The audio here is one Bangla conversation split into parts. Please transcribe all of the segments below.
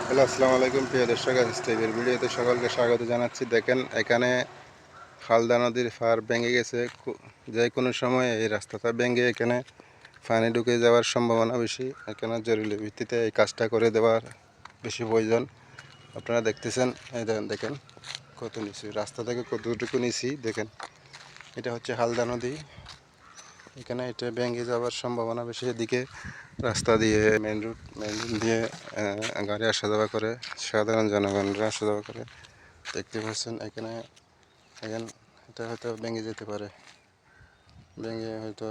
হ্যালো, আসসালামু আলাইকুম প্রিয় দর্শক। স্টেপের ভিডিওতে সকলকে স্বাগত জানাচ্ছি। দেখেন এখানে হালদা নদীর পাড় ভেঙে গেছে। যে কোনো সময় এই রাস্তাটা ভেঙে এখানে পানি ঢুকে যাওয়ার সম্ভাবনা বেশি। এখানে জরুরি ভিত্তিতে এই কাজটা করে দেওয়ার বেশি প্রয়োজন। আপনারা দেখতেছেন, এই দেখেন কত নিচু, রাস্তা থেকে কতটুকু নিচি দেখেন। এটা হচ্ছে হালদা নদী। এখানে এটা ভেঙে যাওয়ার সম্ভাবনা বেশি। এদিকে রাস্তা দিয়ে মেন রোড দিয়ে গাড়ি আসা যাওয়া করে, সাধারণ জনগণরা আসা যাওয়া করে। দেখতে পাচ্ছেন এখানে এটা হয়তো ভেঙে যেতে পারে, ভেঙে হয়তো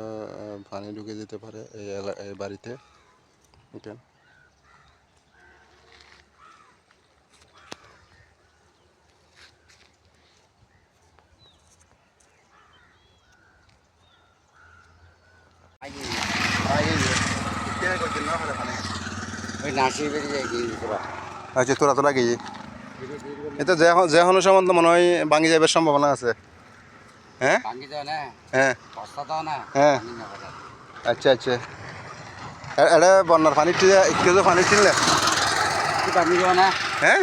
পানি ঢুকে যেতে পারে এই বাড়িতে। এটা আচ্ছা, তোরা তো লাগিয়ে এটা যে কোনো সময় তো মনে হয় ভাঙি যাবার সম্ভাবনা আছে। হ্যাঁ হ্যাঁ হ্যাঁ, আচ্ছা আচ্ছা। এটা বন্যার পানি একটু পানি টিনলে হ্যাঁ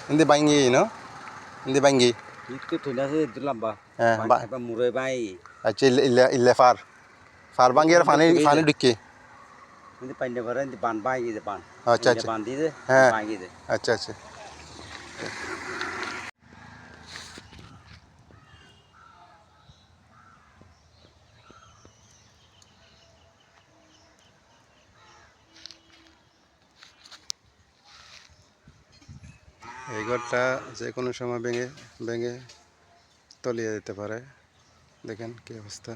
hindi bangi no hindi bangi itu tunas itu lamba eh apa murai bai acha ille far bangi আর পানি ঢুকে ini pandai bara ini ban bai gitu ban আচ্ছা ini আচ্ছা ban itu হ্যাঁ bai gitu আচ্ছা আচ্ছা। এই ঘরটা যে কোনো সময় ভেঙে ভেঙে তলিয়ে যেতে পারে। দেখেন কি অবস্থা।